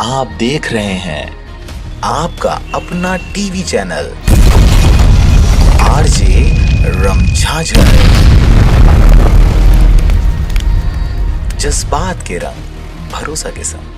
आप देख रहे हैं आपका अपना टीवी चैनल आरजे रमझाझर। जज्बात के रंग भरोसा के संग।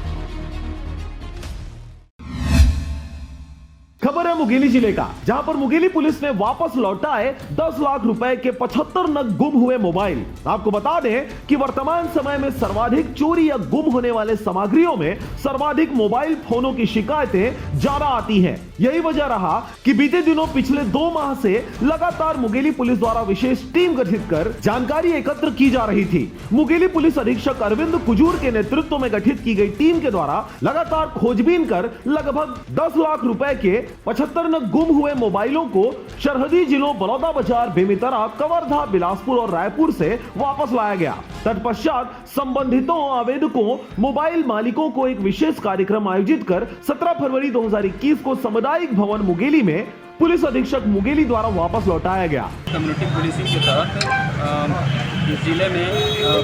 खबर है मुंगेली जिले का, जहां पर मुंगेली पुलिस ने वापस लौटाए 10 लाख रुपए के 75 नग गुम हुए मोबाइल। आपको बता दें कि वर्तमान समय में सर्वाधिक चोरी या गुम होने वाले सामग्रियों में सर्वाधिक मोबाइल फोनों की शिकायतें ज्यादा आती हैं। यही वजह रहा कि बीते दिनों पिछले 2 माह से लगातार मुंगेली पुलिस द्वारा विशेष टीम गठित कर जानकारी एकत्र की जा रही थी। मुंगेली पुलिस अधीक्षक अरविंद कुजूर के नेतृत्व में गठित की गई टीम के द्वारा लगातार खोजबीन कर लगभग 10 लाख रुपए के 75 नग गुम हुए मोबाइलों को सरहदी जिलों बलौदा बाजार, बेमेतरा, कवर्धा, बिलासपुर और रायपुर से वापस लाया गया। तत्पश्चात संबंधितों आवेदकों मोबाइल मालिकों को एक विशेष कार्यक्रम आयोजित कर 17 फरवरी 2021 को सामुदायिक भवन मुंगेली में पुलिस अधीक्षक मुंगेली द्वारा वापस लौटाया गया। कम्युनिटी पुलिसिंग के तहत इस जिले में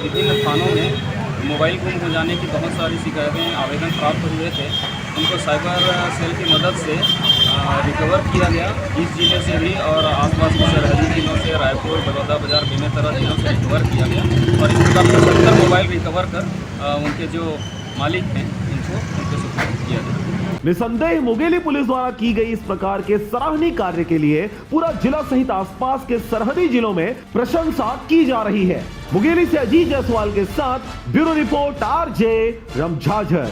विभिन्न थानों में मोबाइल गुम हो जाने की बहुत सारी शिकायतें आवेदन प्राप्त हुए थे। उनको साइबर सेल की मदद से रिकवर किया गया। इस जिले से भी और आसपास के सरहदी जिलों से रायपुर, बलौदा बाजार, बेमेतरा जिलों से रिकवर किया गया और इस प्रकार 70 मोबाइल रिकवर कर उनके जो मालिक हैं उनको सुपुर्द किया गया। निसंदेह मुंगेली पुलिस द्वारा की गई इस प्रकार के सराहनीय कार्य के लिए पूरा जिला सहित आसपास के सरहदी जिलों में प्रशंसा की जा रही है। मुंगेली से अजीत जायसवाल के साथ ब्यूरो रिपोर्ट आरजे रमझाझर।